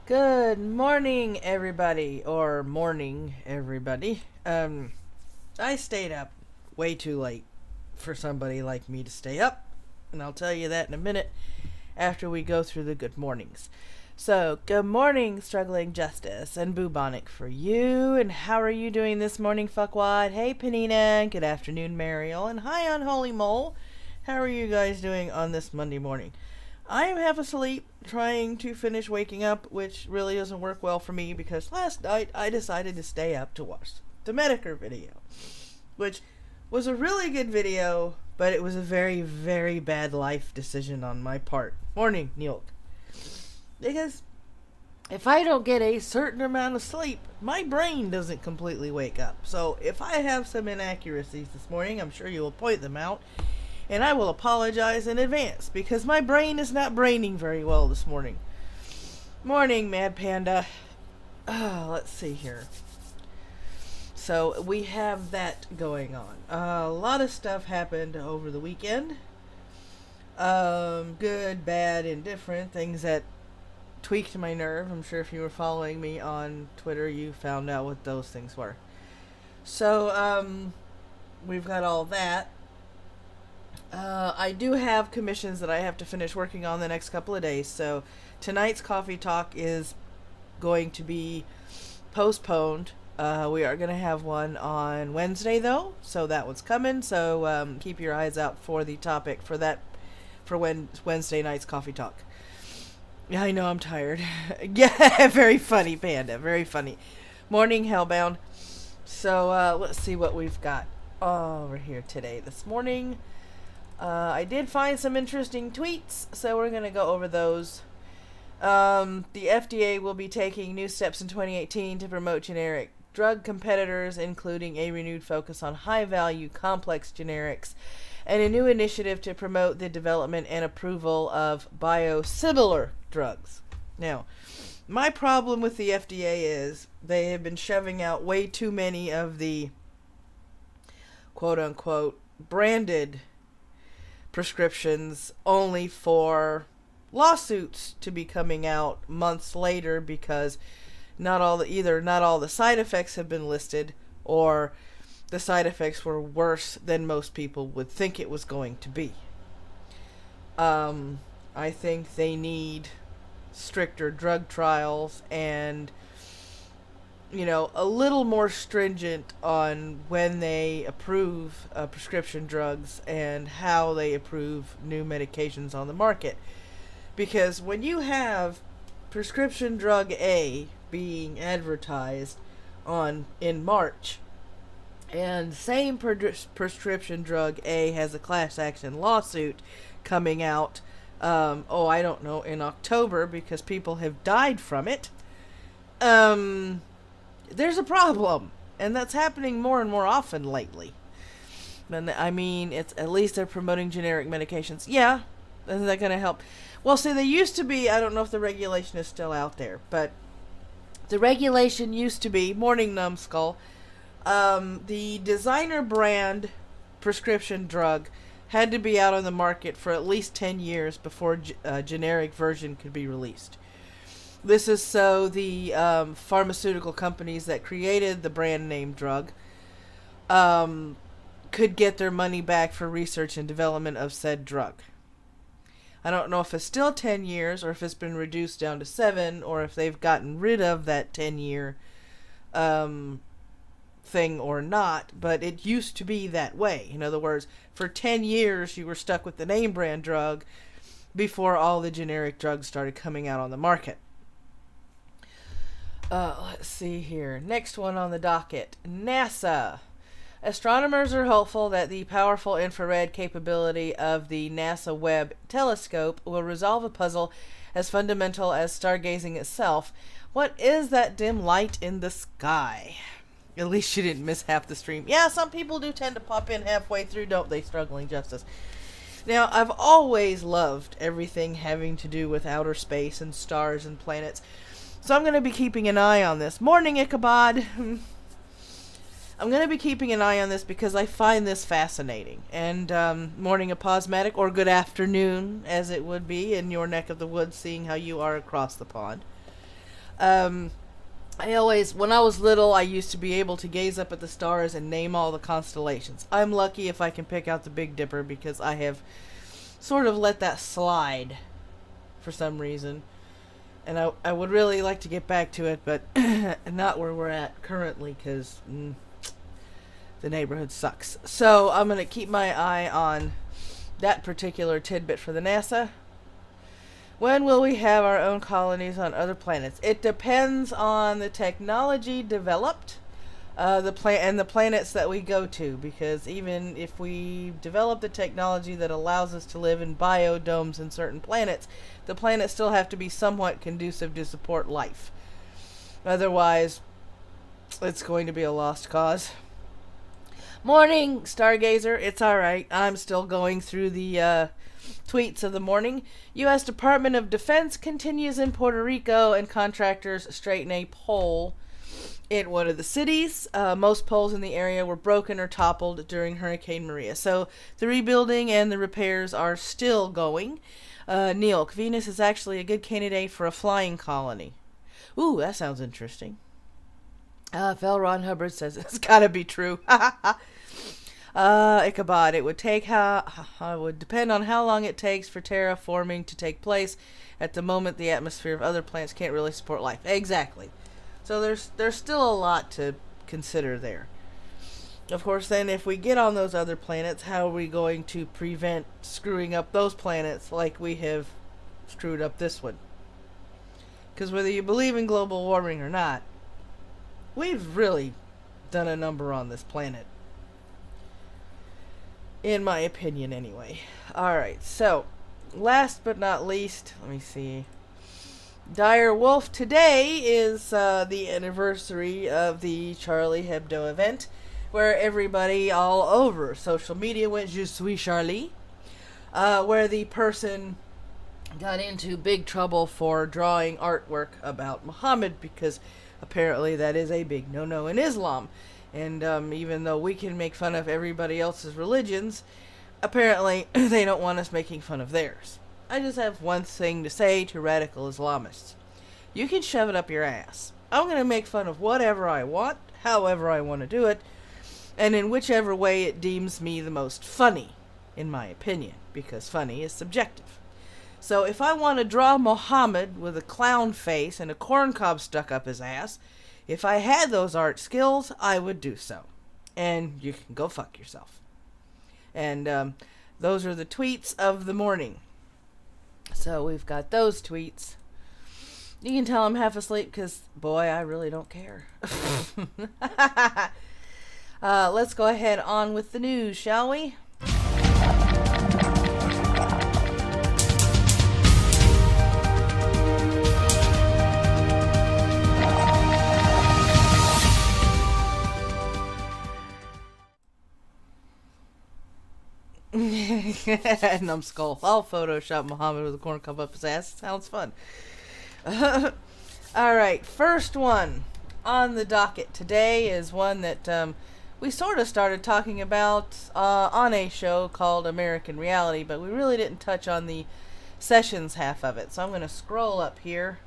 Good morning, everybody, or morning, everybody. I stayed up way too late for somebody like me to stay up, and I'll tell you that in a minute after we go through the good mornings. So, good morning, Struggling Justice, and bubonic for you, and how are you doing this morning, fuckwad? Hey, Panina, good afternoon, Mariel, and hi, Unholy Mole. How are you guys doing on this Monday morning? I am half asleep, trying to finish waking up, which really doesn't work well for me because last night I decided to stay up to watch the Medicare video, which was a really good video, but it was a very, very bad life decision on my part. Morning, Neil. Because if I don't get a certain amount of sleep, my brain doesn't completely wake up. So if I have some inaccuracies this morning, I'm sure you will point them out. And I will apologize in advance because my brain is not braining very well this morning. Morning, Mad Panda. Let's see here. So we have that going on. A lot of stuff happened over the weekend. Good, bad, indifferent. Things that tweaked my nerve. I'm sure if you were following me on Twitter, you found out what those things were. So, we've got all that. I do have commissions that I have to finish working on the next couple of days, so tonight's coffee talk is going to be postponed. We are going to have one on Wednesday, though, so that one's coming, so keep your eyes out for the topic for that, for Wednesday night's coffee talk. Yeah, I know I'm tired. Yeah, very funny, Panda, very funny. Morning, Hellbound. So, let's see what we've got over here today. This morning, I did find some interesting tweets, so we're going to go over those. The FDA will be taking new steps in 2018 to promote generic drug competitors, including a renewed focus on high-value complex generics, and a new initiative to promote the development and approval of biosimilar drugs. Now, my problem with the FDA is they have been shoving out way too many of the quote-unquote branded prescriptions only for lawsuits to be coming out months later because not all the side effects have been listed, or the side effects were worse than most people would think it was going to be. I think they need stricter drug trials and a little more stringent on when they approve prescription drugs and how they approve new medications on the market. Because when you have prescription drug A being advertised in March, and same prescription drug A has a class action lawsuit coming out, I don't know, in October because people have died from it, there's a problem, and that's happening more and more often lately. And I mean, it's at least they're promoting generic medications. Yeah, isn't that going to help? Well, see, they used to be, I don't know if the regulation is still out there, but the regulation used to be, morning numbskull, the designer brand prescription drug had to be out on the market for at least 10 years before a generic version could be released. This is so the pharmaceutical companies that created the brand name drug could get their money back for research and development of said drug. I don't know if it's still 10 years or if it's been reduced down to 7 or if they've gotten rid of that 10-year thing or not, but it used to be that way. In other words, for 10 years you were stuck with the name brand drug before all the generic drugs started coming out on the market. Let's see here. Next one on the docket. NASA. Astronomers are hopeful that the powerful infrared capability of the NASA Webb telescope will resolve a puzzle as fundamental as stargazing itself. What is that dim light in the sky? At least you didn't miss half the stream. Yeah, some people do tend to pop in halfway through, don't they, Struggling Justice? Now, I've always loved everything having to do with outer space and stars and planets. So I'm going to be keeping an eye on this. Morning, Ichabod. I'm going to be keeping an eye on this because I find this fascinating. And morning, Aposmatic, or good afternoon, as it would be in your neck of the woods, seeing how you are across the pond. Um, when I was little, I used to be able to gaze up at the stars and name all the constellations. I'm lucky if I can pick out the Big Dipper because I have sort of let that slide for some reason. And I would really like to get back to it, but not where we're at currently because the neighborhood sucks. So I'm going to keep my eye on that particular tidbit for the NASA. When will we have our own colonies on other planets? It depends on the technology developed, and the planets that we go to. Because even if we develop the technology that allows us to live in biodomes in certain planets, the planets still have to be somewhat conducive to support life. Otherwise, it's going to be a lost cause. Morning, Stargazer. It's alright. I'm still going through the tweets of the morning. U.S. Department of Defense continues in Puerto Rico, and contractors straighten a pole in one of the cities. Most poles in the area were broken or toppled during Hurricane Maria. So the rebuilding and the repairs are still going. Neil, Venus is actually a good candidate for a flying colony. Ooh, that sounds interesting. Phil Ron Hubbard says it's gotta be true. Ichabod, it would depend on how long it takes for terraforming to take place. At the moment, the atmosphere of other planets can't really support life. Exactly. So there's still a lot to consider there. Of course, then, if we get on those other planets, how are we going to prevent screwing up those planets like we have screwed up this one? Because whether you believe in global warming or not, we've really done a number on this planet. In my opinion, anyway. Alright, so, last but not least, let me see. Dire Wolf, today is the anniversary of the Charlie Hebdo event, where everybody all over social media went Je suis Charlie, where the person got into big trouble for drawing artwork about Muhammad, because apparently that is a big no-no in Islam. And even though we can make fun of everybody else's religions, apparently they don't want us making fun of theirs. I just have one thing to say to radical Islamists. You can shove it up your ass. I'm going to make fun of whatever I want, however I want to do it, and in whichever way it deems me the most funny, in my opinion, because funny is subjective. So if I want to draw Muhammad with a clown face and a corncob stuck up his ass, if I had those art skills, I would do so. And you can go fuck yourself. And those are the tweets of the morning. So we've got those tweets. You can tell I'm half asleep because, boy, I really don't care. Let's go ahead on with the news, shall we? Numbskull. I'll Photoshop Muhammad with a corn cup up his ass. Sounds fun. Alright, first one on the docket today is one that we sort of started talking about on a show called American Reality, but we really didn't touch on the Sessions half of it. So I'm going to scroll up here.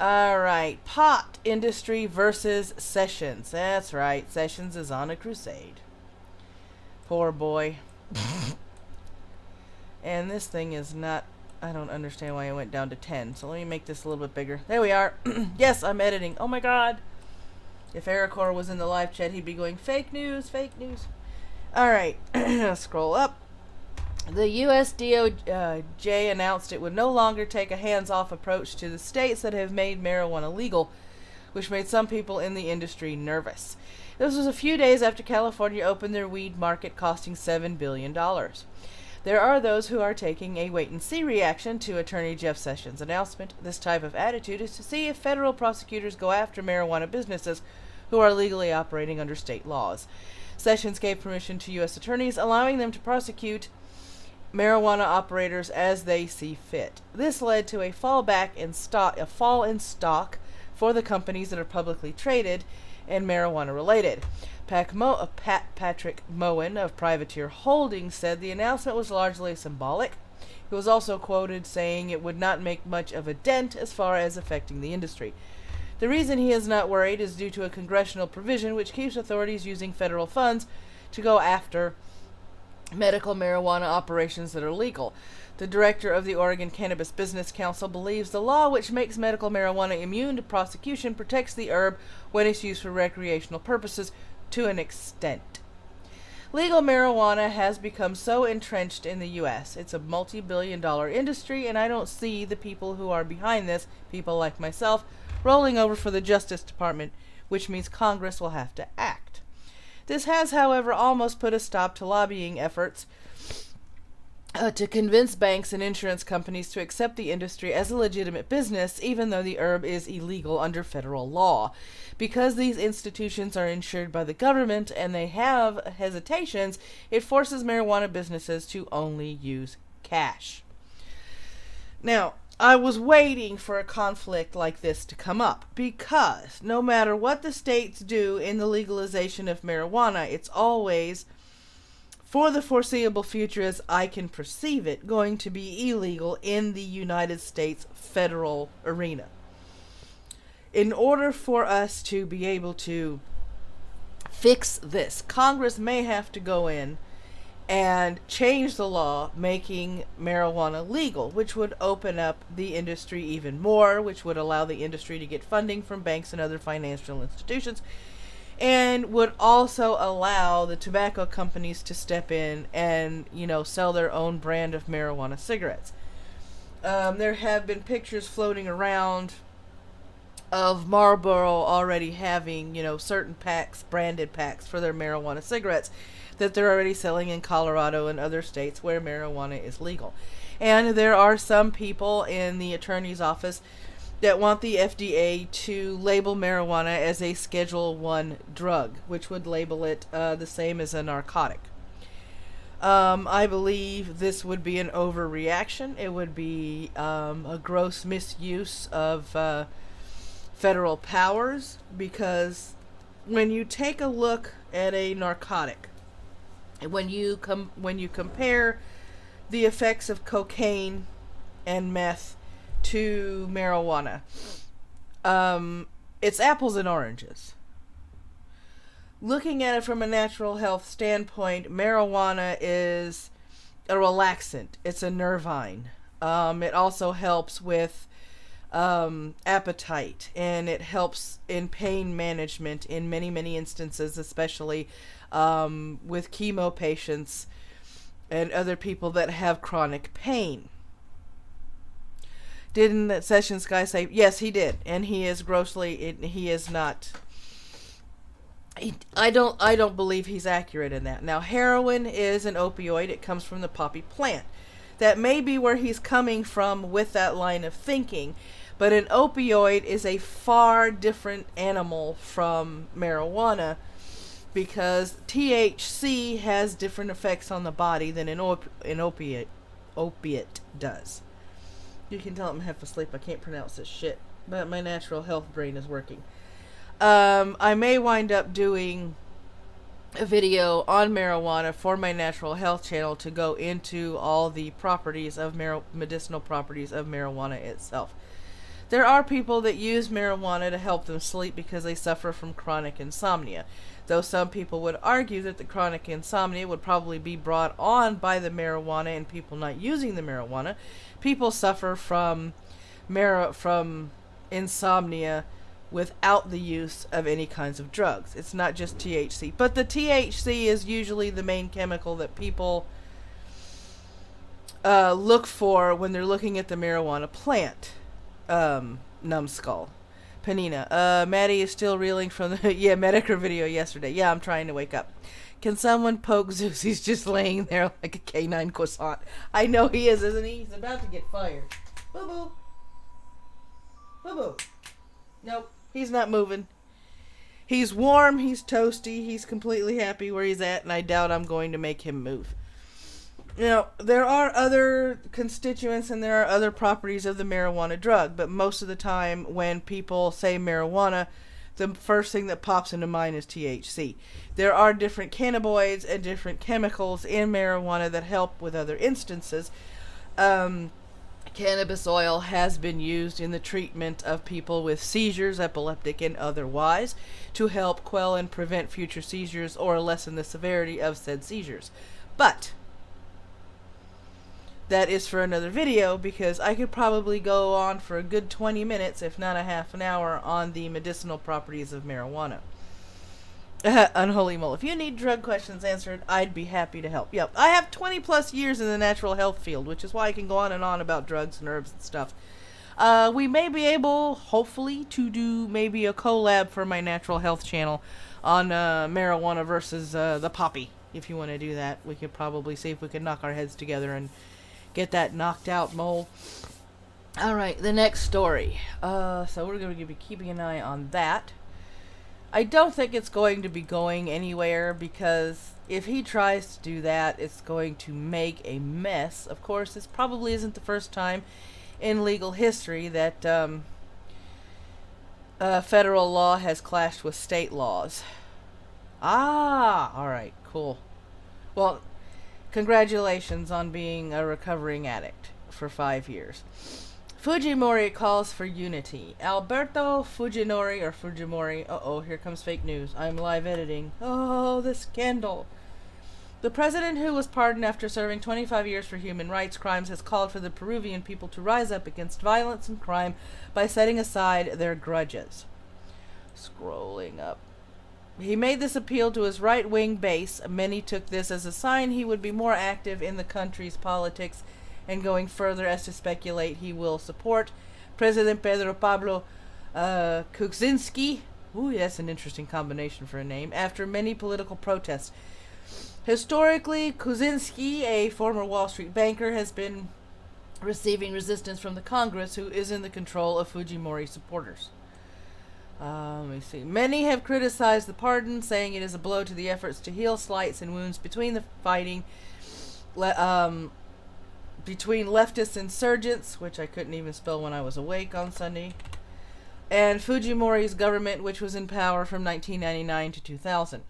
Alright, pot industry versus Sessions. That's right, Sessions is on a crusade. Poor boy. And this thing is not, I don't understand why it went down to 10. So let me make this a little bit bigger. There we are. Yes, I'm editing. Oh my god. If Ericor was in the live chat, he'd be going, fake news, fake news. Alright, scroll up. The US DOJ announced it would no longer take a hands-off approach to the states that have made marijuana legal, which made some people in the industry nervous. This was a few days after California opened their weed market, costing $7 billion. There are those who are taking a wait-and-see reaction to Attorney Jeff Sessions' announcement. This type of attitude is to see if federal prosecutors go after marijuana businesses who are legally operating under state laws. Sessions gave permission to U.S. attorneys, allowing them to prosecute marijuana operators as they see fit. This led to a fall in stock for the companies that are publicly traded and marijuana related. Patrick Moen of Privateer Holdings said the announcement was largely symbolic. He was also quoted saying it would not make much of a dent as far as affecting the industry. The reason he is not worried is due to a congressional provision which keeps authorities using federal funds to go after medical marijuana operations that are legal. The director of the Oregon Cannabis Business Council believes the law which makes medical marijuana immune to prosecution protects the herb when it's used for recreational purposes to an extent. Legal marijuana has become so entrenched in the U.S. It's a multi-billion-dollar industry, and I don't see the people who are behind this, people like myself, rolling over for the Justice Department, which means Congress will have to act. This has, however, almost put a stop to lobbying efforts to convince banks and insurance companies to accept the industry as a legitimate business, even though the herb is illegal under federal law. Because these institutions are insured by the government and they have hesitations, it forces marijuana businesses to only use cash. Now, I was waiting for a conflict like this to come up because no matter what the states do in the legalization of marijuana, it's always, for the foreseeable future as I can perceive it, going to be illegal in the United States federal arena. In order for us to be able to fix this, Congress may have to go in and change the law making marijuana legal, which would open up the industry even more, which would allow the industry to get funding from banks and other financial institutions, and would also allow the tobacco companies to step in and, sell their own brand of marijuana cigarettes. There have been pictures floating around of Marlboro already having, certain packs, branded packs for their marijuana cigarettes that they're already selling in Colorado and other states where marijuana is legal. And there are some people in the attorney's office that want the FDA to label marijuana as a Schedule 1 drug, which would label it the same as a narcotic. I believe this would be an overreaction. It would be a gross misuse of federal powers, because when you take a look at a narcotic, when you compare the effects of cocaine and meth to marijuana, it's apples and oranges. Looking at it from a natural health standpoint, marijuana is a relaxant. It's a nervine. It also helps with appetite, and it helps in pain management in many, many instances, especially with chemo patients and other people that have chronic pain. Didn't that Sessions guy say? Yes, he did, and he is he is not. I don't believe he's accurate in that. Now, heroin is an opioid. It comes from the poppy plant. That may be where he's coming from with that line of thinking, but an opioid is a far different animal from marijuana, because THC has different effects on the body than an opiate does. You can tell I'm half asleep. I can't pronounce this shit, but my natural health brain is working. I may wind up doing a video on marijuana for my natural health channel to go into all the properties of medicinal properties of marijuana itself. There are people that use marijuana to help them sleep because they suffer from chronic insomnia. Though some people would argue that the chronic insomnia would probably be brought on by the marijuana and people not using the marijuana. People suffer from insomnia without the use of any kinds of drugs. It's not just THC. But the THC is usually the main chemical that people look for when they're looking at the marijuana plant. Numbskull. Panina. Maddie is still reeling from the Medicare video yesterday. Yeah, I'm trying to wake up. Can someone poke Zeus? He's just laying there like a canine croissant. I know he is, isn't he? He's about to get fired. Boo-boo. Boo-boo. Nope, he's not moving. He's warm, he's toasty, he's completely happy where he's at, and I doubt I'm going to make him move. Now, there are other constituents and there are other properties of the marijuana drug, but most of the time when people say marijuana, the first thing that pops into mind is THC. There are different cannabinoids and different chemicals in marijuana that help with other instances. Um, Cannabis oil has been used in the treatment of people with seizures, epileptic and otherwise, to help quell and prevent future seizures or lessen the severity of said seizures. But that is for another video, because I could probably go on for a good 20 minutes, if not a half an hour, on the medicinal properties of marijuana. Unholy Mole. If you need drug questions answered, I'd be happy to help. Yep, I have 20 plus years in the natural health field, which is why I can go on and on about drugs and herbs and stuff. We may be able, hopefully, to do maybe a collab for my natural health channel on marijuana versus the poppy. If you want to do that, we could probably see if we could knock our heads together and get that knocked out, Mole. Alright, the next story. So we're going to be keeping an eye on that. I don't think it's going to be going anywhere, because if he tries to do that, it's going to make a mess. Of course, this probably isn't the first time in legal history that federal law has clashed with state laws. Alright, cool. Well, congratulations on being a recovering addict for 5 years. Fujimori calls for unity. Alberto Fujimori. Uh-oh, here comes fake news. I'm live editing. Oh, the scandal. The president, who was pardoned after serving 25 years for human rights crimes, has called for the Peruvian people to rise up against violence and crime by setting aside their grudges. Scrolling up. He made this appeal to his right-wing base. Many took this as a sign he would be more active in the country's politics, and going further as to speculate he will support President Pedro Pablo Kuczynski. Ooh, that's an interesting combination for a name. After many political protests. Historically, Kuczynski, a former Wall Street banker, has been receiving resistance from the Congress, who is in the control of Fujimori supporters. Let me see. Many have criticized the pardon, saying it is a blow to the efforts to heal slights and wounds between the fighting between leftist insurgents, which I couldn't even spell when I was awake on Sunday, and Fujimori's government, which was in power from 1999 to 2000,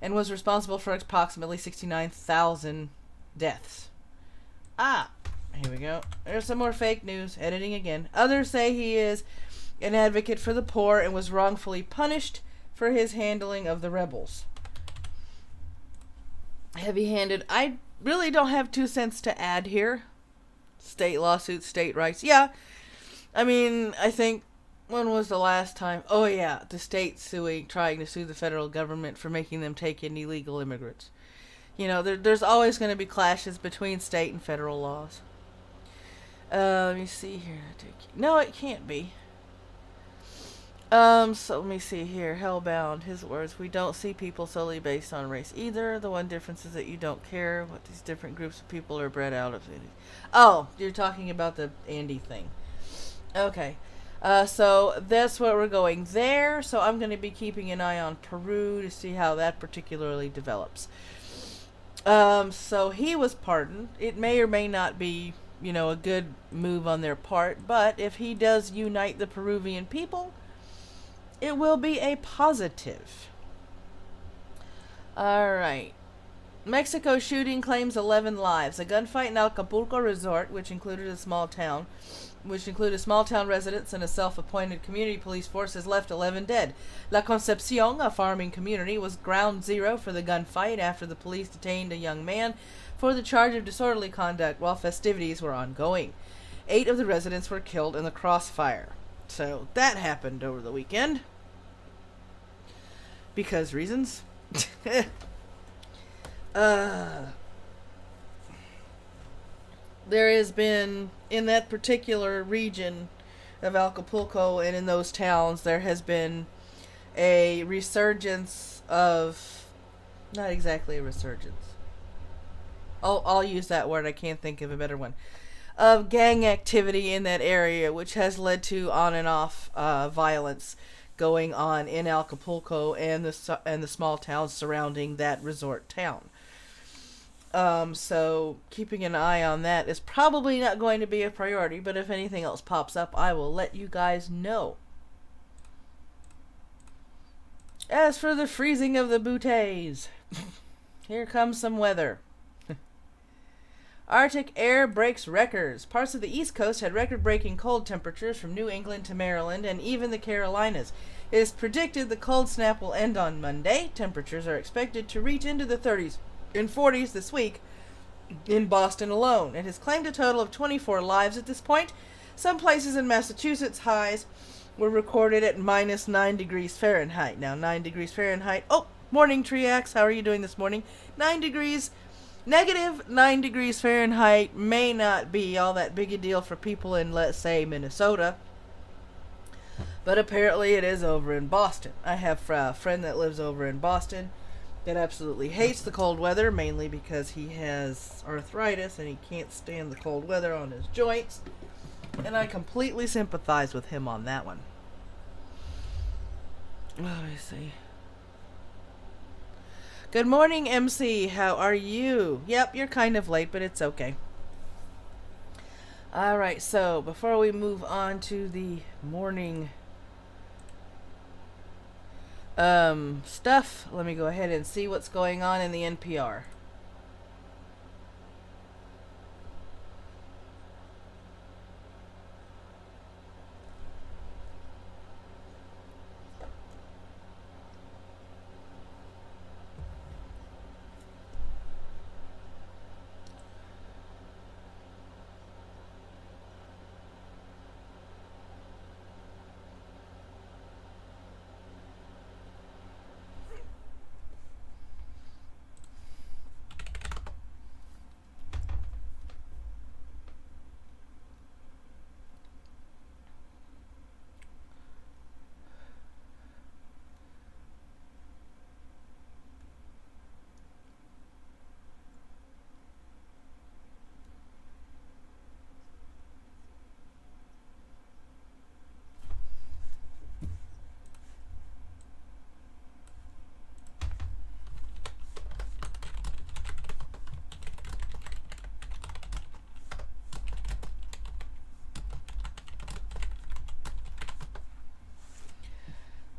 and was responsible for approximately 69,000 deaths. Here we go. There's some more fake news. Editing again. Others say he is an advocate for the poor and was wrongfully punished for his handling of the rebels. Heavy-handed. I really don't have 2 cents to add here. State lawsuits, state rights. Yeah. I mean, I think, when was the last time? Oh, yeah. The state trying to sue the federal government for making them take in illegal immigrants. You know, there's always going to be clashes between state and federal laws. Let me see here. No, it can't be. So let me see here. Hellbound, his words. We don't see people solely based on race either. The one difference is that you don't care what these different groups of people are bred out of. Oh, you're talking about the Andy thing. Okay. So that's what we're going there. So I'm going to be keeping an eye on Peru to see how that particularly develops. So he was pardoned. It may or may not be, a good move on their part. But if he does unite the Peruvian people, it will be a positive. Alright. Mexico shooting claims 11 lives. A gunfight in Acapulco resort, which included small town residents and a self-appointed community police force, has left 11 dead. La Concepcion, a farming community, was ground zero for the gunfight after the police detained a young man for the charge of disorderly conduct while festivities were ongoing. 8 of the residents were killed in the crossfire. So that happened over the weekend. Because reasons. There has been, in that particular region of Acapulco and in those towns, there has been a resurgence of, not exactly a resurgence. I'll use that word, I can't think of a better one. Of gang activity in that area, which has led to on and off violence going on in Acapulco and the small towns surrounding that resort town. So keeping an eye on that is probably not going to be a priority, but if anything else pops up, I will let you guys know. As for the freezing of the bouteilles, here comes some weather. Arctic air breaks records. Parts of the East Coast had record-breaking cold temperatures from New England to Maryland and even the Carolinas. It is predicted the cold snap will end on Monday. Temperatures are expected to reach into the 30s and 40s this week in Boston alone. It has claimed a total of 24 lives at this point. Some places in Massachusetts highs were recorded at minus 9 degrees Fahrenheit. Now, 9 degrees Fahrenheit. Oh, morning, Triax. How are you doing this morning? 9 degrees. Negative 9 degrees Fahrenheit may not be all that big a deal for people in, let's say, Minnesota. But apparently it is over in Boston. I have a friend that lives over in Boston that absolutely hates the cold weather, mainly because he has arthritis and he can't stand the cold weather on his joints. And I completely sympathize with him on that one. Let me see. Good morning, MC. How are you? Yep, you're kind of late, but it's okay. Alright, so before we move on to the morning stuff, let me go ahead and see what's going on in the NPR.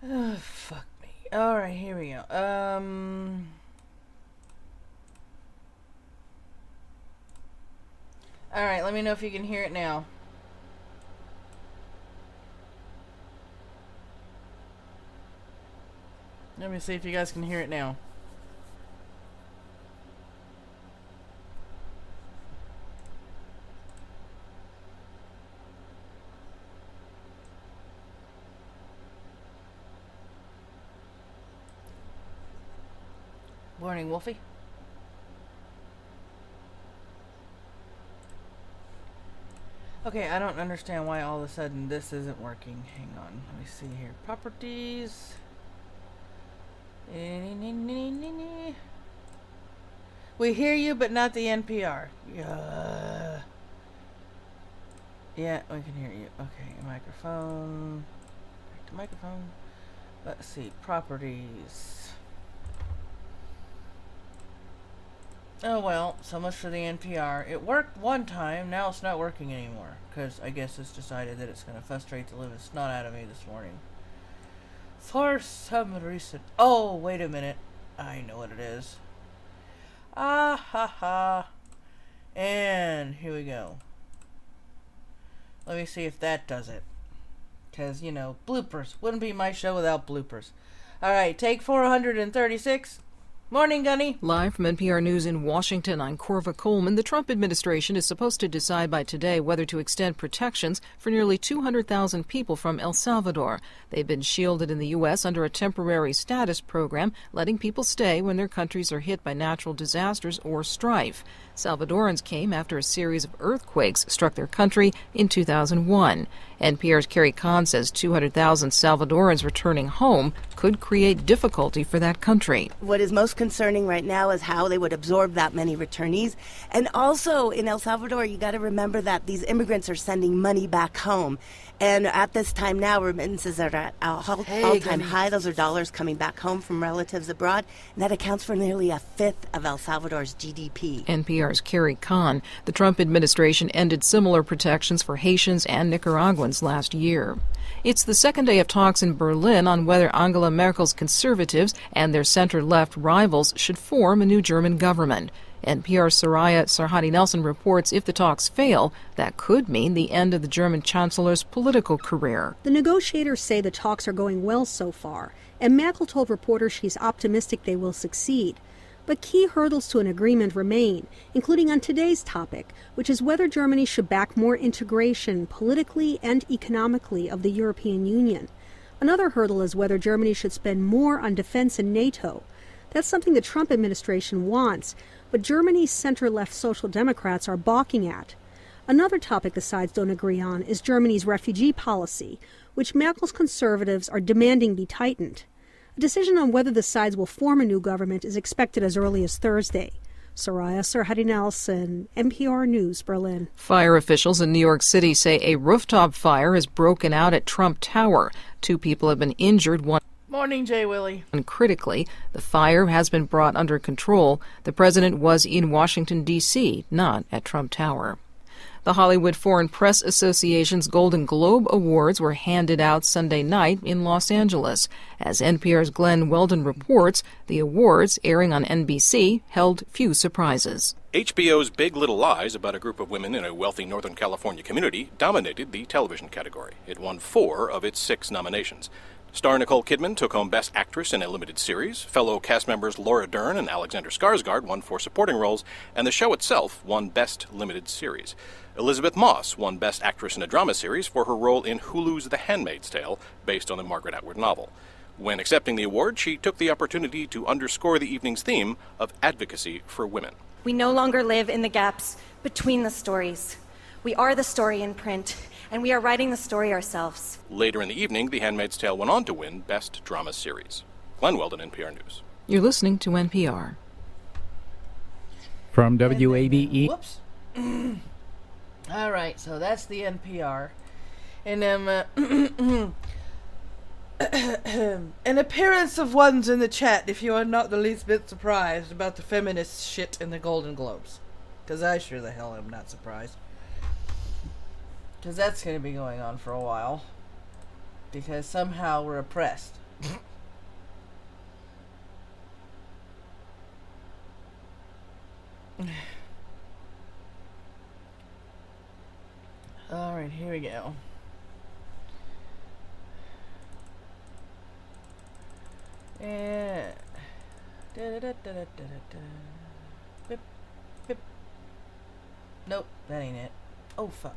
Oh, fuck me. Alright, here we go. Alright, let me know if you can hear it now. Let me see if you guys can hear it now. Morning, Wolfie. Okay, I don't understand why all of a sudden this isn't working. Hang on, let me see here. Properties. We hear you, but not the NPR. Yeah, we can hear you. Okay, microphone. Back to microphone. Let's see, properties. Oh well, so much for the NPR. It worked one time, now it's not working anymore. Because I guess it's decided that it's going to frustrate the living snot out of me this morning. For some reason. Oh, wait a minute. I know what it is. Ah ha ha. And here we go. Let me see if that does it. Because, you know, bloopers. Wouldn't be my show without bloopers. Alright, take 436. Morning, Gunny. Live from NPR News in Washington, I'm Corva Coleman. The Trump administration is supposed to decide by today whether to extend protections for nearly 200,000 people from El Salvador. They've been shielded in the U.S. under a temporary status program, letting people stay when their countries are hit by natural disasters or strife. Salvadorans came after a series of earthquakes struck their country in 2001. NPR's Carrie Kahn says 200,000 Salvadorans returning home could create difficulty for that country. What is most concerning right now is how they would absorb that many returnees. And also in El Salvador, you got to remember that these immigrants are sending money back home. And at this time now, remittances are at an all-time high. Those are dollars coming back home from relatives abroad. And that accounts for nearly a fifth of El Salvador's GDP. NPR's Carrie Kahn. The Trump administration ended similar protections for Haitians and Nicaraguans last year. It's the second day of talks in Berlin on whether Angela Merkel's conservatives and their center-left rivals should form a new German government. NPR's Soraya Sarhadi-Nelson reports if the talks fail, that could mean the end of the German chancellor's political career. The negotiators say the talks are going well so far, and Merkel told reporters she's optimistic they will succeed. But key hurdles to an agreement remain, including on today's topic, which is whether Germany should back more integration politically and economically of the European Union. Another hurdle is whether Germany should spend more on defense and NATO. That's something the Trump administration wants, but Germany's center-left Social Democrats are balking at. Another topic the sides don't agree on is Germany's refugee policy, which Merkel's conservatives are demanding be tightened. A decision on whether the sides will form a new government is expected as early as Thursday. Soraya Sarhadi-Nelson, NPR News, Berlin. Fire officials in New York City say a rooftop fire has broken out at Trump Tower. 2 people have been injured, one Morning, Jay Willie. critically. The fire has been brought under control. The president was in Washington, D.C., not at Trump Tower. The Hollywood Foreign Press Association's Golden Globe Awards were handed out Sunday night in Los Angeles. As NPR's Glenn Weldon reports, the awards, airing on NBC, held few surprises. HBO's Big Little Lies, about a group of women in a wealthy Northern California community, dominated the television category. It won 4 of its 6 nominations. Star Nicole Kidman took home Best Actress in a Limited Series. Fellow cast members Laura Dern and Alexander Skarsgård won 4 supporting roles, and the show itself won Best Limited Series. Elizabeth Moss won Best Actress in a Drama Series for her role in Hulu's The Handmaid's Tale, based on the Margaret Atwood novel. When accepting the award, she took the opportunity to underscore the evening's theme of advocacy for women. We no longer live in the gaps between the stories. We are the story in print, and we are writing the story ourselves. Later in the evening, The Handmaid's Tale went on to win Best Drama Series. Glenn Weldon, NPR News. You're listening to NPR. From WABE. Whoops. All right, so that's the NPR. And an appearance of ones in the chat if you are not the least bit surprised about the feminist shit in the Golden Globes. Because I sure the hell am not surprised. Because that's going to be going on for a while. Because somehow we're oppressed. Alright, here we go. Yeah. Bip, bip. Nope, that ain't it. Oh, fuck.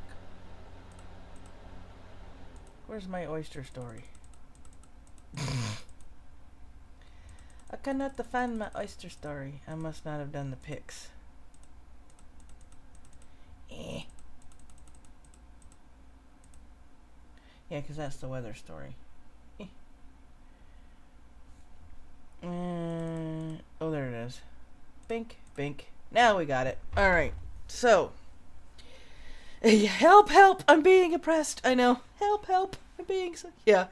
Where's my oyster story? I cannot find my oyster story. I must not have done the pics. Yeah, because that's the weather story. Oh, there it is. Bink, bink. Now we got it. Alright, so. Help, help, I'm being oppressed. I know. Help, help, I'm being so. Yeah.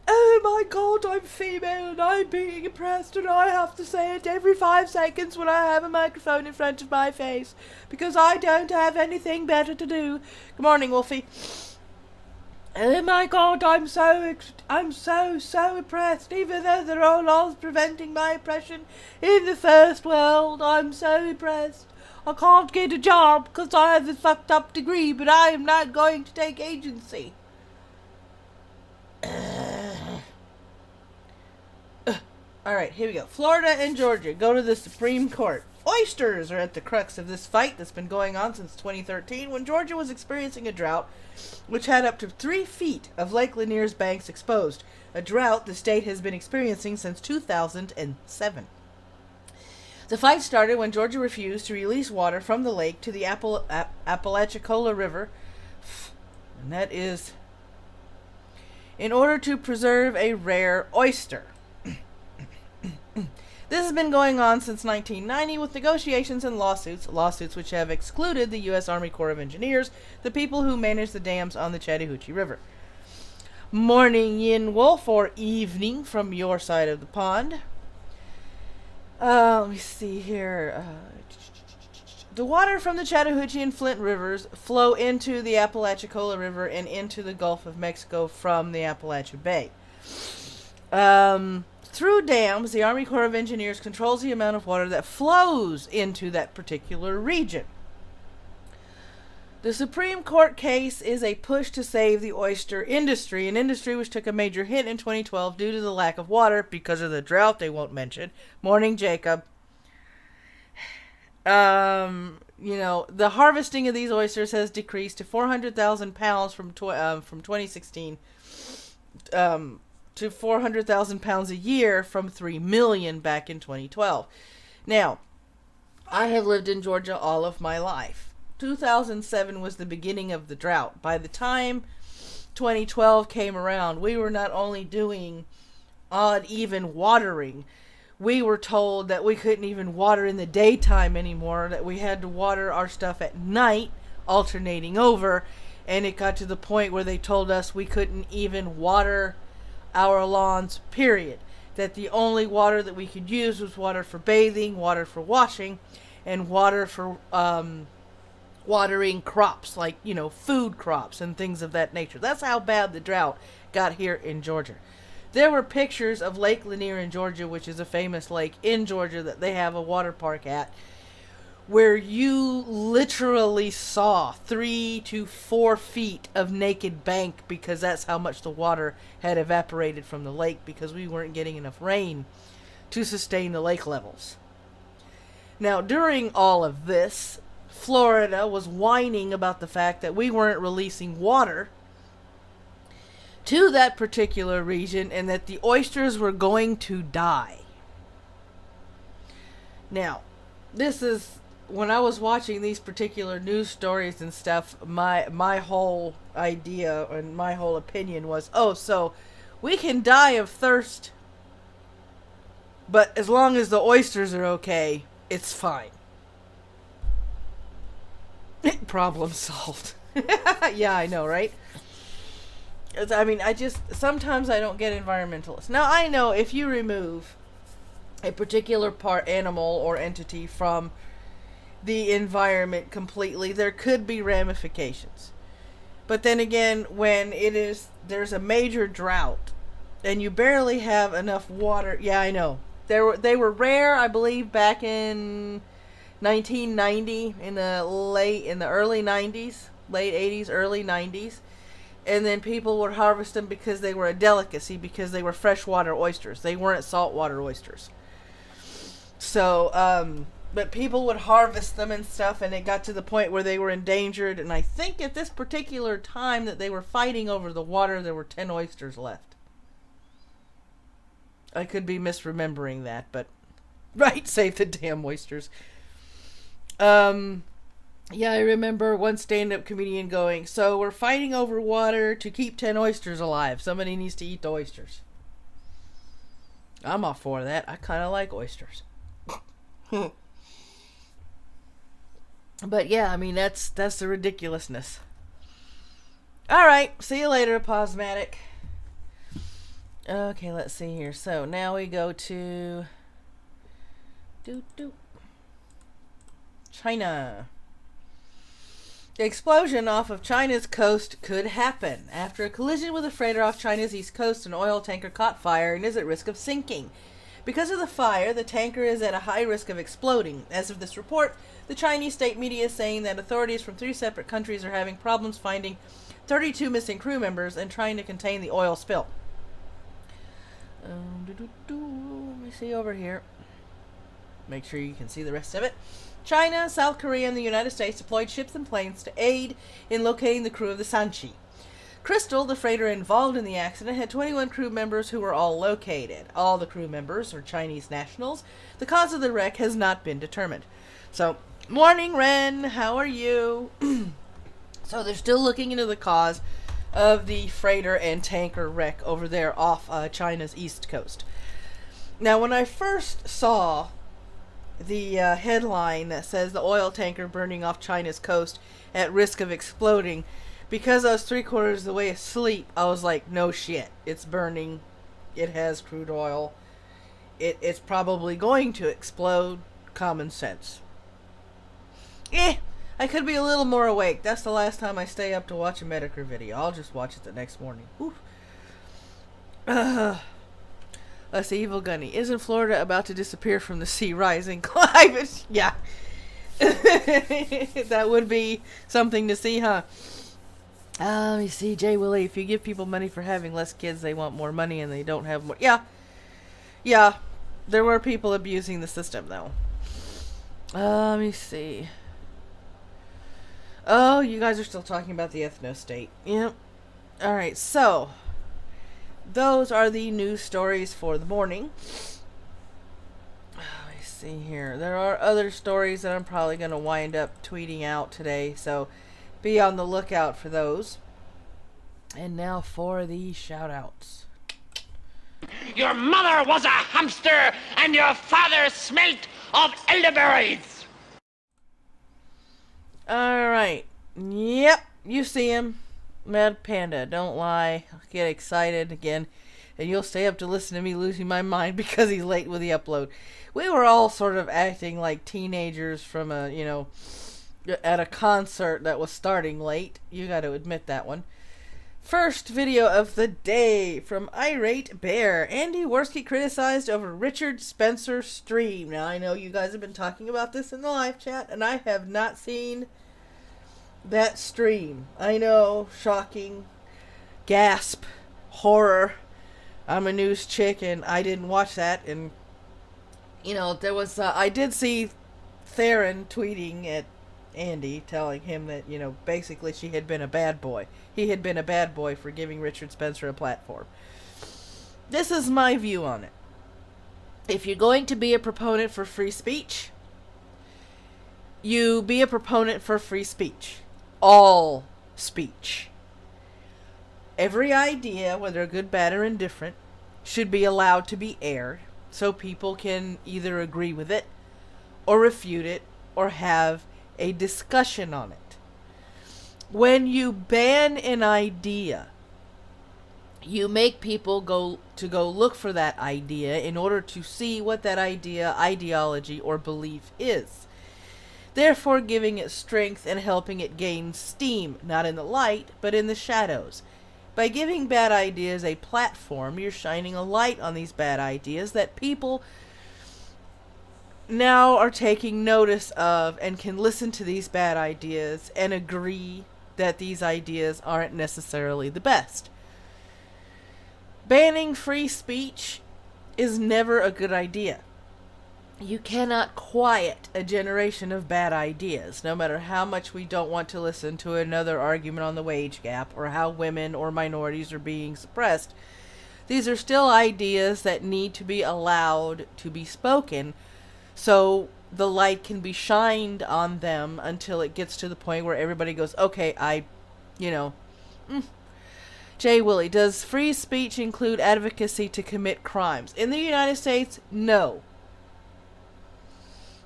Oh my god, I'm female and I'm being oppressed and I have to say it every 5 seconds when I have a microphone in front of my face. Because I don't have anything better to do. Good morning, Wolfie. Oh my god, I'm so oppressed, even though there are laws preventing my oppression in the first world. I'm so oppressed. I can't get a job because I have a fucked up degree, but I am not going to take agency. Alright, here we go. Florida and Georgia go to the Supreme Court. Oysters are at the crux of this fight that's been going on since 2013, when Georgia was experiencing a drought which had up to 3 feet of Lake Lanier's banks exposed, a drought the state has been experiencing since 2007. The fight started when Georgia refused to release water from the lake to the Apalachicola River, and that is in order to preserve a rare oyster. This has been going on since 1990 with negotiations and lawsuits which have excluded the U.S. Army Corps of Engineers, the people who manage the dams on the Chattahoochee River. Morning, Yin Wolf, or evening from your side of the pond. Let me see here. The water from the Chattahoochee and Flint rivers flow into the Apalachicola River and into the Gulf of Mexico from the Appalachia Bay. Through dams, the Army Corps of Engineers controls the amount of water that flows into that particular region. The Supreme Court case is a push to save the oyster industry, an industry which took a major hit in 2012 due to the lack of water because of the drought they won't mention. Morning, Jacob. The harvesting of these oysters has decreased to 400,000 pounds from 2016 to 400,000 pounds a year from 3 million back in 2012. Now, I have lived in Georgia all of my life. 2007 was the beginning of the drought. By the time 2012 came around, we were not only doing odd, even watering, we were told that we couldn't even water in the daytime anymore, that we had to water our stuff at night, alternating over, and it got to the point where they told us we couldn't even water our lawns, period. That the only water that we could use was water for bathing, water for washing, and water for watering crops, like, food crops and things of that nature. That's how bad the drought got here in Georgia. There were pictures of Lake Lanier in Georgia, which is a famous lake in Georgia that they have a water park at, where you literally saw 3 to 4 feet of naked bank because that's how much the water had evaporated from the lake because we weren't getting enough rain to sustain the lake levels. Now, during all of this, Florida was whining about the fact that we weren't releasing water to that particular region and that the oysters were going to die. Now, this is, when I was watching these particular news stories and stuff, my whole idea and my whole opinion was, so we can die of thirst, but as long as the oysters are okay, it's fine. Problem solved. Yeah, I know, right? Sometimes I don't get environmentalists. Now, I know if you remove a particular animal or entity from the environment completely, there could be ramifications. But then again, when there's a major drought and you barely have enough water, yeah, I know. They were rare, I believe, back in 1990, in the early 90s, late 80s, early 90s. And then people would harvest them because they were a delicacy, because they were freshwater oysters. They weren't saltwater oysters. So, but people would harvest them and stuff, and it got to the point where they were endangered. And I think at this particular time that they were fighting over the water, there were 10 oysters left. I could be misremembering that, but right, save the damn oysters. Yeah, I remember one stand-up comedian going, so we're fighting over water to keep 10 oysters alive. Somebody needs to eat the oysters. I'm all for that. I kind of like oysters. But yeah, that's the ridiculousness. Alright, see you later, Posmatic. Okay, let's see here. So now we go to China. The explosion off of China's coast could happen. After a collision with a freighter off China's east coast, an oil tanker caught fire and is at risk of sinking. Because of the fire, the tanker is at a high risk of exploding. As of this report, the Chinese state media is saying that authorities from 3 separate countries are having problems finding 32 missing crew members and trying to contain the oil spill. Let me see over here. Make sure you can see the rest of it. China, South Korea, and the United States deployed ships and planes to aid in locating the crew of the Sanchi. Crystal, the freighter involved in the accident, had 21 crew members who were all located. All the crew members are Chinese nationals. The cause of the wreck has not been determined. So, morning, Ren. How are you? So they're still looking into the cause of the freighter and tanker wreck over there off China's east coast. Now, when I first saw the headline that says the oil tanker burning off China's coast at risk of exploding, because I was 3/4 of the way asleep, I was like, no shit, it's burning, it has crude oil, it's probably going to explode, common sense. I could be a little more awake. That's the last time I stay up to watch a Medicare video. I'll just watch it the next morning. Us evil Gunny. Isn't Florida about to disappear from the sea rising climate? Yeah. That would be something to see, huh? Let me see, Jay Willie. If you give people money for having less kids, they want more money and they don't have more. Yeah. Yeah. There were people abusing the system, though. Let me see. Oh, you guys are still talking about the ethno-state. Yep. Alright, so those are the news stories for the morning. Let me see here. There are other stories that I'm probably going to wind up tweeting out today, so be on the lookout for those. And now for the shout-outs. Your mother was a hamster and your father smelt of elderberries. Alright. Yep, you see him. Mad Panda, don't lie. I'll get excited again. And you'll stay up to listen to me losing my mind because he's late with the upload. We were all sort of acting like teenagers from at a concert that was starting late. You got to admit that one. First video of the day from Irate Bear. Andy Worski criticized over Richard Spencer's stream. Now, I know you guys have been talking about this in the live chat, and I have not seen that stream. I know, shocking, gasp, horror. I'm a news chick, and I didn't watch that, and, there was, I did see Theron tweeting at Andy, telling him that, basically she had been a bad boy. He had been a bad boy for giving Richard Spencer a platform. This is my view on it. If you're going to be a proponent for free speech, you be a proponent for free speech. All speech. Every idea, whether good, bad, or indifferent, should be allowed to be aired so people can either agree with it or refute it or have a discussion on it. When you ban an idea, you make people go look for that idea in order to see what that idea, ideology, or belief is. Therefore giving it strength and helping it gain steam, not in the light, but in the shadows. By giving bad ideas a platform, you're shining a light on these bad ideas that people now are taking notice of and can listen to these bad ideas and agree that these ideas aren't necessarily the best. Banning free speech is never a good idea. You cannot quiet a generation of bad ideas, no matter how much we don't want to listen to another argument on the wage gap or how women or minorities are being suppressed. These are still ideas that need to be allowed to be spoken so the light can be shined on them until it gets to the point where everybody goes, okay, Jay Willie, does free speech include advocacy to commit crimes? In the United States, no.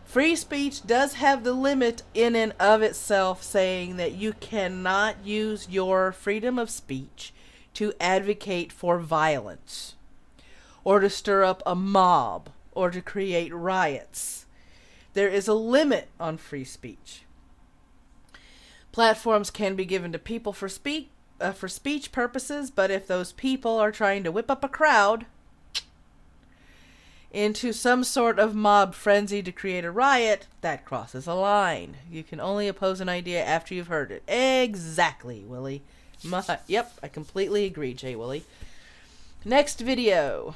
Free speech does have the limit in and of itself saying that you cannot use your freedom of speech to advocate for violence or to stir up a mob or to create riots. There is a limit on free speech. Platforms can be given to people for speech purposes, but if those people are trying to whip up a crowd into some sort of mob frenzy to create a riot, that crosses a line. You can only oppose an idea after you've heard it. Exactly, Willie. Yep, I completely agree, Jay Willie. Next video.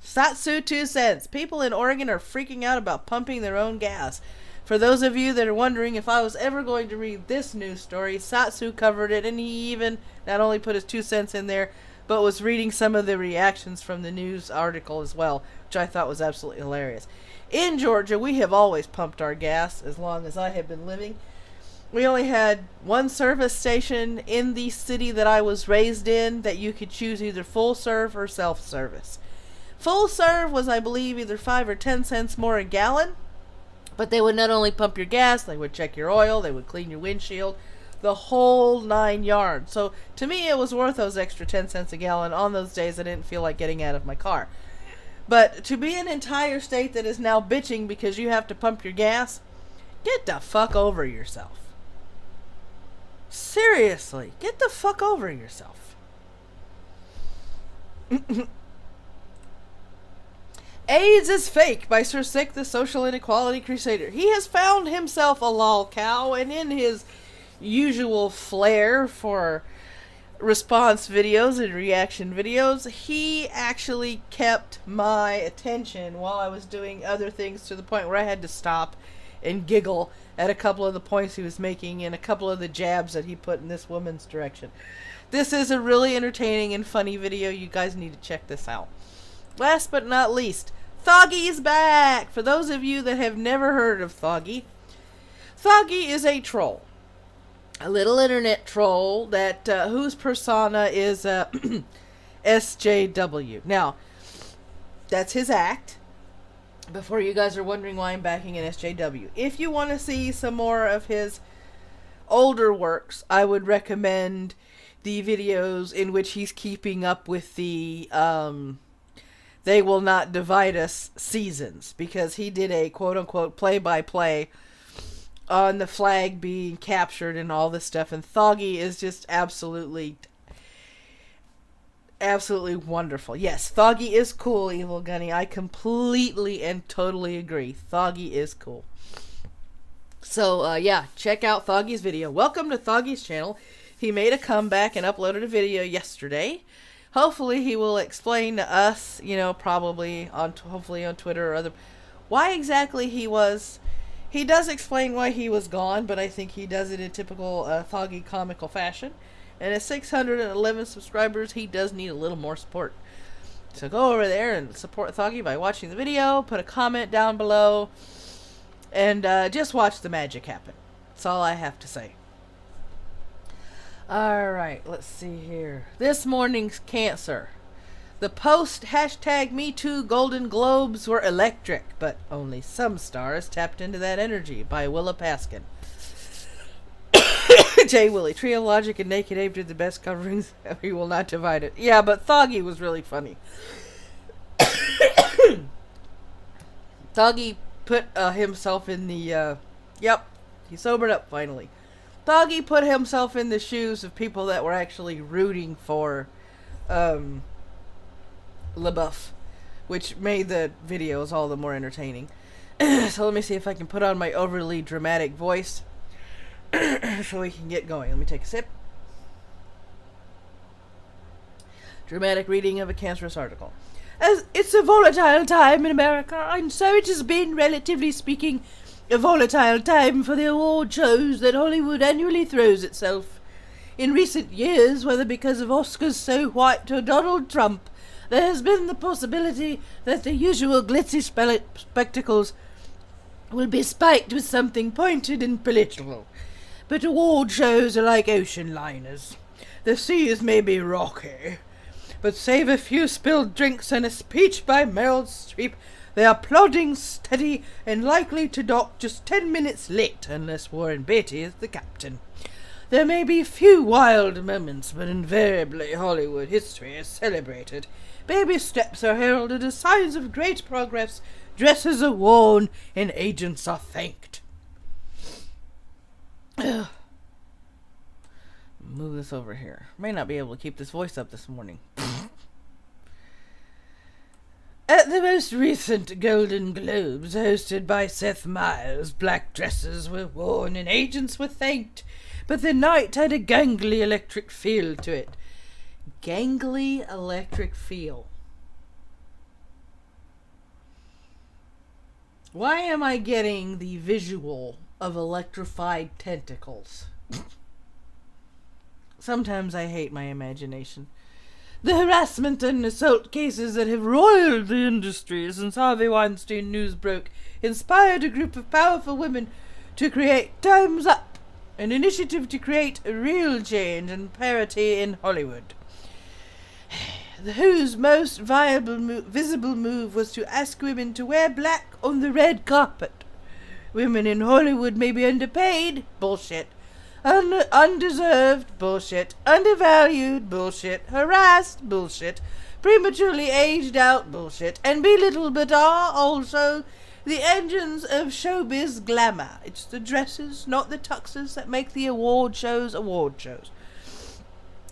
Satsu 2 cents. People in Oregon are freaking out about pumping their own gas. For those of you that are wondering if I was ever going to read this news story, Satsu covered it, and he even not only put his 2 cents in there, but was reading some of the reactions from the news article as well, which I thought was absolutely hilarious. In Georgia, we have always pumped our gas as long as I have been living. We only had one service station in the city that I was raised in that you could choose either full serve or self-service. Full serve was, I believe, either 5 or 10 cents more a gallon, but they would not only pump your gas, they would check your oil, they would clean your windshield, the whole 9 yards. So to me, it was worth those extra 10 cents a gallon on those days I didn't feel like getting out of my car. But to be an entire state that is now bitching because you have to pump your gas, get the fuck over yourself. Seriously, get the fuck over yourself. AIDS is fake by Sir Sick, the social inequality crusader. He has found himself a lol cow, and in his usual flair for response videos and reaction videos, he actually kept my attention while I was doing other things, to the point where I had to stop and giggle at a couple of the points he was making and a couple of the jabs that he put in this woman's direction. This is a really entertaining and funny video. You guys need to check this out. Last but not least, Thoggy is back! For those of you that have never heard of Thoggy, Thoggy is a troll. A little internet troll that whose persona is SJW. Now, that's his act. Before you guys are wondering why I'm backing an SJW. If you want to see some more of his older works, I would recommend the videos in which he's keeping up with the They Will Not Divide Us seasons, because he did a quote-unquote play-by-play on the flag being captured and all this stuff, and Thoggy is just absolutely wonderful. Yes, Thoggy is cool, Evil Gunny. I completely and totally agree. Thoggy is cool. So, yeah, check out Thoggy's video. Welcome to Thoggy's channel. He made a comeback and uploaded a video yesterday. Hopefully he will explain to us, you know, probably hopefully on Twitter or other, why exactly he was. He does explain why he was gone, but I think he does it in typical Thoggy comical fashion. And at 611 subscribers, he does need a little more support. So go over there and support Thoggy by watching the video, put a comment down below, and just watch the magic happen. That's all I have to say. Alright, let's see here. This morning's cancer. The post #MeToo Golden Globes were electric, but only some stars tapped into that energy, by Willa Paskin. Jay Willie, Trio Logic and Naked Ape did the best coverings. We will not divide it. Yeah, but Thoggy was really funny. Thoggy put himself in the, yep, he sobered up finally. Thoggy put himself in the shoes of people that were actually rooting for, LaBeouf, which made the videos all the more entertaining. So let me see if I can put on my overly dramatic voice so we can get going. Let me take a sip. Dramatic reading of a cancerous article. As it's a volatile time in America, and so it has been, relatively speaking, a volatile time for the award shows that Hollywood annually throws itself. In recent years, whether because of Oscars so white or Donald Trump, there has been the possibility that the usual glitzy spectacles will be spiked with something pointed and political. But award shows are like ocean liners. The seas may be rocky, but save a few spilled drinks and a speech by Meryl Streep, they are plodding steady and likely to dock just 10 minutes late, unless Warren Beatty is the captain. There may be few wild moments, but invariably Hollywood history is celebrated. Baby steps are heralded as signs of great progress, dresses are worn, and agents are thanked. Move this over here. May not be able to keep this voice up this morning. At the most recent Golden Globes, hosted by Seth Meyers, black dresses were worn and agents were thanked, but the night had a gangly electric feel to it. Gangly electric feel. Why am I getting the visual of electrified tentacles? Sometimes I hate my imagination. The harassment and assault cases that have roiled the industry since Harvey Weinstein news broke inspired a group of powerful women to create Time's Up, an initiative to create a real change and parity in Hollywood. The Who's most visible move was to ask women to wear black on the red carpet. Women in Hollywood may be underpaid. Bullshit. Undeserved. Bullshit. Undervalued. Bullshit. Harassed. Bullshit. Prematurely aged out. Bullshit. And belittled, but are also the engines of showbiz glamour. It's the dresses, not the tuxes, that make the award shows award shows.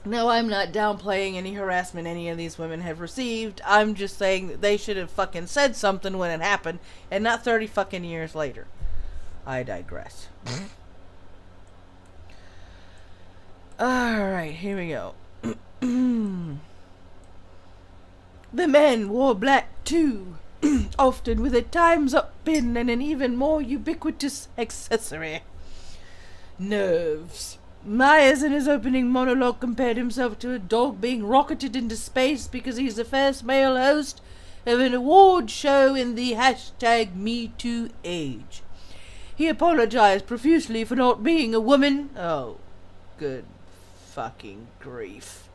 No, I'm not downplaying any harassment any of these women have received. I'm just saying that they should have fucking said something when it happened, and not 30 fucking years later. I digress. Alright, here we go. The men wore black too, often with a Time's Up pin and an even more ubiquitous accessory. Nerves. Myers in his opening monologue compared himself to a dog being rocketed into space because he's the first male host of an award show in the #MeToo age. He apologized profusely for not being a woman. Oh, good fucking grief.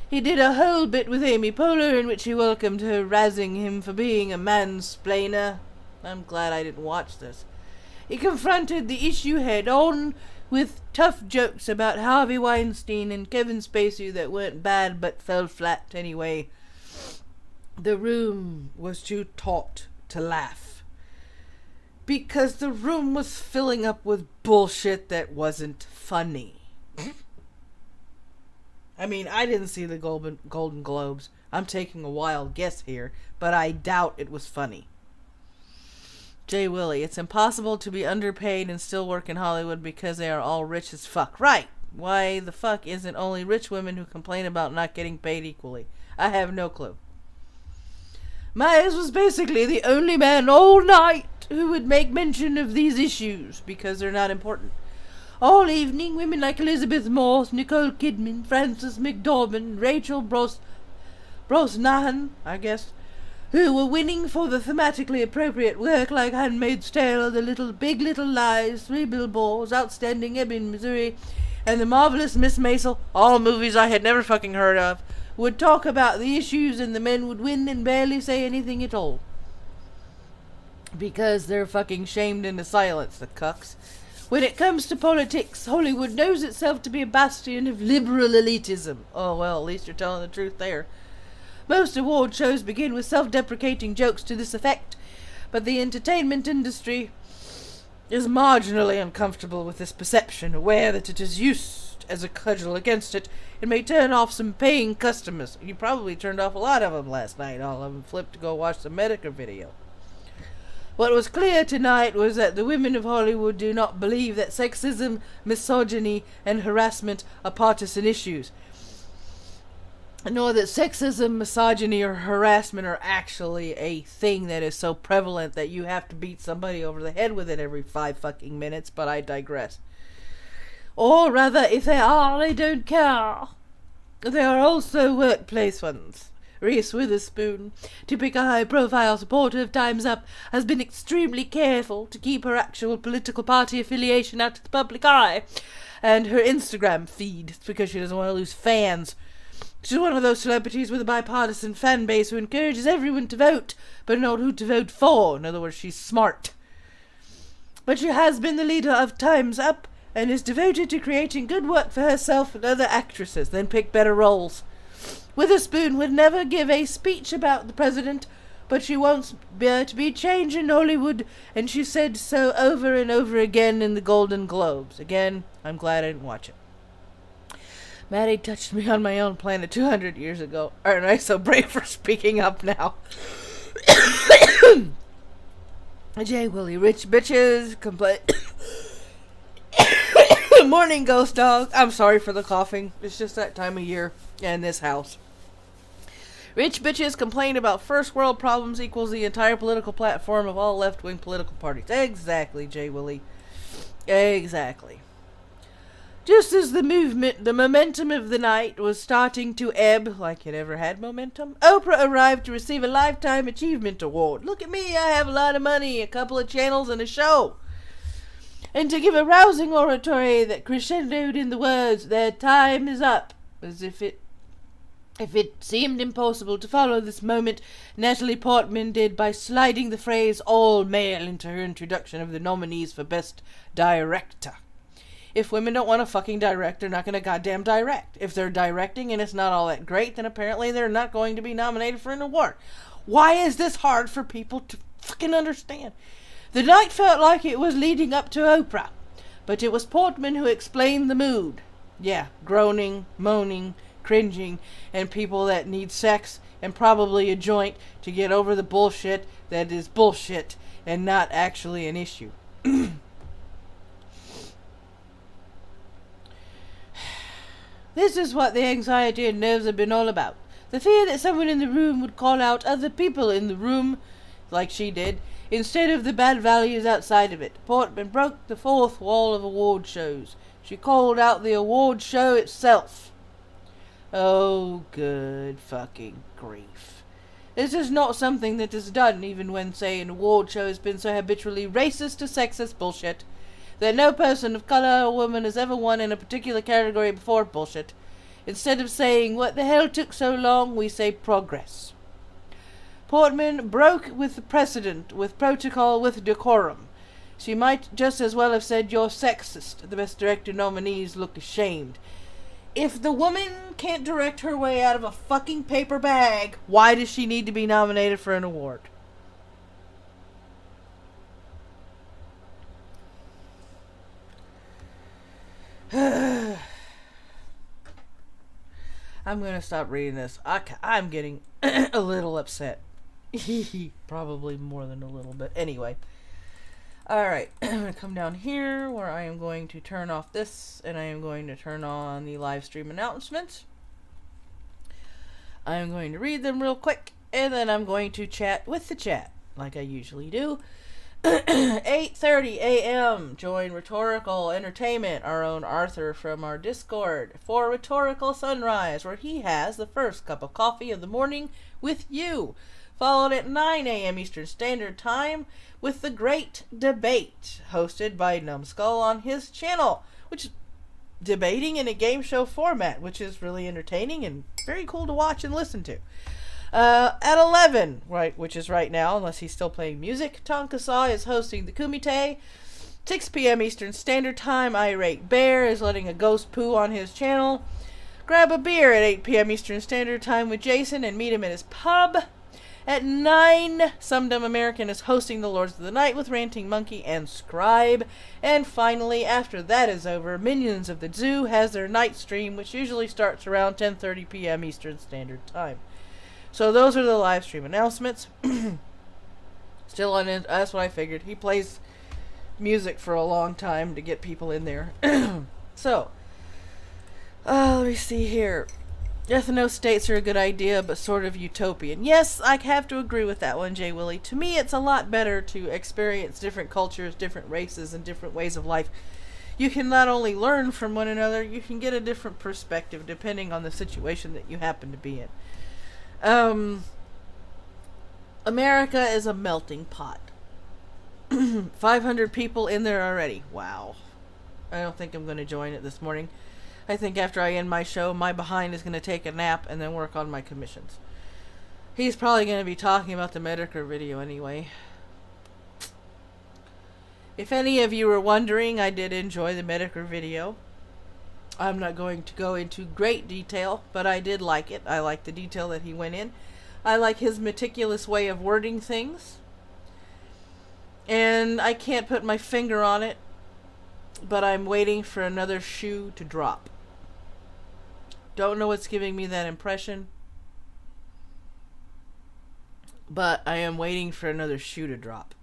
He did a whole bit with Amy Poehler in which he welcomed her, razzing him for being a mansplainer. I'm glad I didn't watch this. He confronted the issue head on with tough jokes about Harvey Weinstein and Kevin Spacey that weren't bad but fell flat anyway. The room was too taut to laugh, because the room was filling up with bullshit that wasn't funny. I mean, I didn't see the Golden Globes. I'm taking a wild guess here, but I doubt it was funny. Jay Willie, it's impossible to be underpaid and still work in Hollywood because they are all rich as fuck. Right. Why the fuck isn't only rich women who complain about not getting paid equally? I have no clue. Myers was basically the only man all night who would make mention of these issues because they're not important. All evening, women like Elizabeth Moss, Nicole Kidman, Frances McDormand, Rachel Brosnahan, I guess, who were winning for the thematically appropriate work like Handmaid's Tale, The Big Little Lies, Three Billboards, Outstanding Ebbing, Missouri, and The Marvelous Miss Maisel, all movies I had never fucking heard of, would talk about the issues and the men would win and barely say anything at all. Because they're fucking shamed into silence, the cucks. When it comes to politics, Hollywood knows itself to be a bastion of liberal elitism. Oh well, at least you're telling the truth there. Most award shows begin with self-deprecating jokes to this effect, but the entertainment industry is marginally uncomfortable with this perception, aware that it is used as a cudgel against it. It may turn off some paying customers. You probably turned off a lot of them last night. All of them flipped to go watch the Medicare video. What was clear tonight was that the women of Hollywood do not believe that sexism, misogyny, and harassment are partisan issues, nor that sexism, misogyny, or harassment are actually a thing that is so prevalent that you have to beat somebody over the head with it every 5 fucking minutes, but I digress. Or rather, if they are, they don't care. There are also workplace ones. Reese Witherspoon, typical high-profile supporter of Time's Up, has been extremely careful to keep her actual political party affiliation out of the public eye, and her Instagram feed, because she doesn't want to lose fans. She's one of those celebrities with a bipartisan fan base who encourages everyone to vote, but not who to vote for. In other words, she's smart. But she has been the leader of Time's Up, and is devoted to creating good work for herself and other actresses, then pick better roles. Witherspoon would never give a speech about the president, but she wants there to be change in Hollywood, and she said so over and over again in the Golden Globes. Again, I'm glad I didn't watch it. Maddie touched me on my own planet 200 years ago. Aren't I so brave for speaking up now? Jay Willie, rich bitches, complain. Morning, ghost dog. I'm sorry for the coughing. It's just that time of year in this house. Rich bitches complain about first world problems equals the entire political platform of all left-wing political parties. Exactly, Jay Willie. Exactly. Just as the momentum of the night was starting to ebb, like it ever had momentum, Oprah arrived to receive a Lifetime Achievement Award. Look at me, I have a lot of money, a couple of channels, and a show. And to give a rousing oratory that crescendoed in the words, "Their time is up," as if it seemed impossible to follow this moment, Natalie Portman did by sliding the phrase "all male" into her introduction of the nominees for Best Director. If women don't want to fucking direct, they're not going to goddamn direct. If they're directing and it's not all that great, then apparently they're not going to be nominated for an award. Why is this hard for people to fucking understand? The night felt like it was leading up to Oprah, but it was Portman who explained the mood. Yeah, groaning, moaning, cringing, and people that need sex and probably a joint to get over the bullshit that is bullshit and not actually an issue. This is what the anxiety and nerves have been all about. The fear that someone in the room would call out other people in the room, like she did, instead of the bad values outside of it. Portman broke the fourth wall of award shows. She called out the award show itself. Oh, good fucking grief. This is not something that is done even when, say, an award show has been so habitually racist to sexist bullshit that no person of color or woman has ever won in a particular category before bullshit. Instead of saying, what the hell took so long, we say progress. Portman broke with the precedent, with protocol, with decorum. She might just as well have said, you're sexist. The best director nominees look ashamed. If the woman can't direct her way out of a fucking paper bag, why does she need to be nominated for an award? I'm gonna stop reading this. I'm getting a little upset. Probably more than a little bit. Anyway. Alright. I'm gonna come down here where I am going to turn off this and I am going to turn on the live stream announcements. I am going to read them real quick and then I'm going to chat with the chat like I usually do. 8:30 a.m. Join Rhetorical Entertainment, our own Arthur from our Discord, for Rhetorical Sunrise, where he has the first cup of coffee of the morning with you. Followed at 9 a.m. Eastern Standard Time with The Great Debate, hosted by Numbskull on his channel, which is debating in a game show format, which is really entertaining and very cool to watch and listen to. At 11, right, which is right now, unless he's still playing music, Tonkasa is hosting the Kumite. 6 p.m. Eastern Standard Time, Irate Bear is letting a ghost poo on his channel. Grab a beer at 8 p.m. Eastern Standard Time with Jason and meet him at his pub. At 9, Some Dumb American is hosting the Lords of the Night with Ranting Monkey and Scribe. And finally, after that is over, Minions of the Zoo has their night stream, which usually starts around 10:30 p.m. Eastern Standard Time. So those are the live stream announcements. Still on it. That's what I figured. He plays music for a long time to get people in there. So, let me see here. Ethno-states are a good idea, but sort of utopian. Yes, I have to agree with that one, Jay Willie. To me, it's a lot better to experience different cultures, different races, and different ways of life. You can not only learn from one another, you can get a different perspective depending on the situation that you happen to be in. America is a melting pot. 500 people in there already. Wow. I don't think I'm going to join it this morning. I think after I end my show, my behind is going to take a nap and then work on my commissions. He's probably going to be talking about the Medicare video anyway. If any of you were wondering, I did enjoy the Medicare video. I'm not going to go into great detail, but I did like it. I like the detail that he went in. I like his meticulous way of wording things. And I can't put my finger on it, but I'm waiting for another shoe to drop. Don't know what's giving me that impression, but I am waiting for another shoe to drop.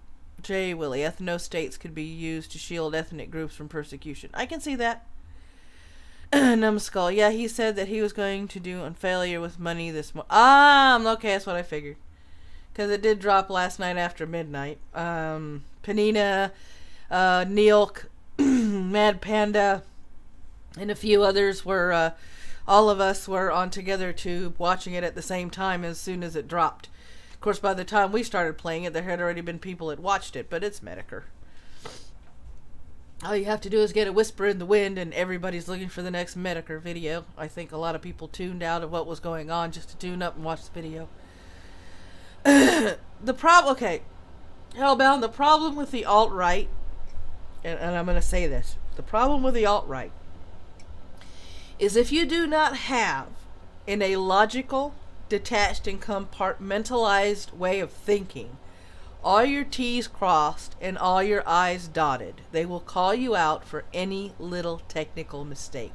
Jay Willie, ethno-states could be used to shield ethnic groups from persecution. I can see that. Numbskull, yeah, he said that he was going to do on failure with money this morning. Okay, that's what I figured. Because it did drop last night after midnight. Panina, Neilk, Mad Panda, and a few others were, all of us were on Together Tube watching it at the same time as soon as it dropped. Of course, by the time we started playing it, there had already been people that watched it, but it's Medicare. All you have to do is get a whisper in the wind and everybody's looking for the next Medicare video. I think a lot of people tuned out of what was going on just to tune up and watch the video. Okay, Hellbound, the problem with the alt-right, and I'm going to say this, the problem with the alt-right is if you do not have, in a logical, detached, and compartmentalized way of thinking, all your T's crossed and all your I's dotted, they will call you out for any little technical mistake.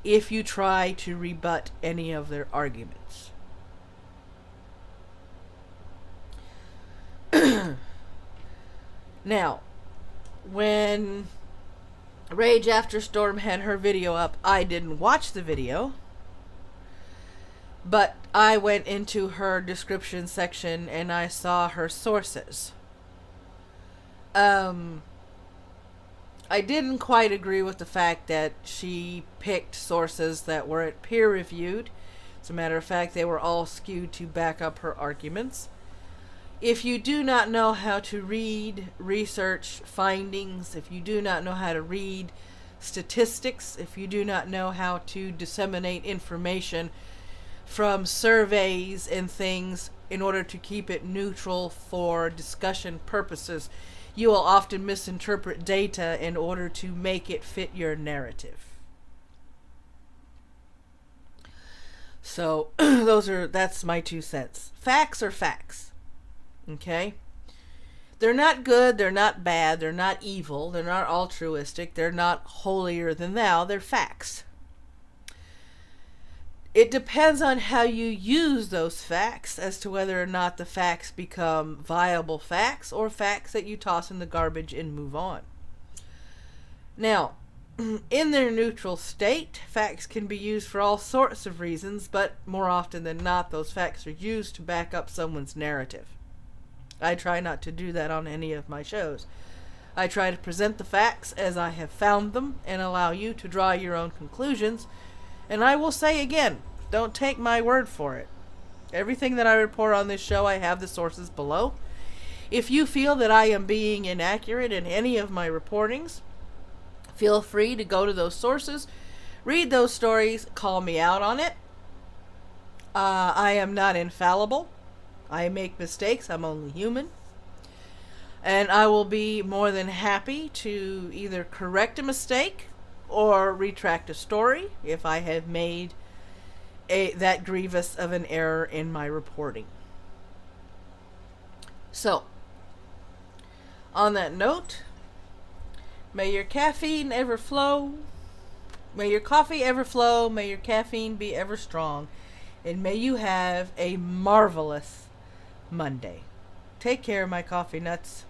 if you try to rebut any of their arguments. Now, when Rage After Storm had her video up, I didn't watch the video, but I went into her description section and I saw her sources. I didn't quite agree with the fact that she picked sources that weren't peer-reviewed. As a matter of fact, they were all skewed to back up her arguments. If you do not know how to read research findings, if you do not know how to read statistics, if you do not know how to disseminate information from surveys and things in order to keep it neutral for discussion purposes, you will often misinterpret data in order to make it fit your narrative. So that's my 2 cents. Facts are facts. Okay? They're not good, they're not bad, they're not evil, they're not altruistic, they're not holier than thou, they're facts. It depends on how you use those facts as to whether or not the facts become viable facts or facts that you toss in the garbage and move on. Now, in their neutral state, facts can be used for all sorts of reasons, but more often than not, those facts are used to back up someone's narrative. I try not to do that on any of my shows. I try to present the facts as I have found them and allow you to draw your own conclusions. And I will say again, don't take my word for it. Everything that I report on this show, I have the sources below. If you feel that I am being inaccurate in any of my reportings, feel free to go to those sources, read those stories, call me out on it. I am not infallible. I make mistakes. I'm only human. And I will be more than happy to either correct a mistake or retract a story if I have made that grievous of an error in my reporting. So, on that note, may your caffeine ever flow, may your coffee ever flow, may your caffeine be ever strong, and may you have a marvelous Monday. Take care, my coffee nuts.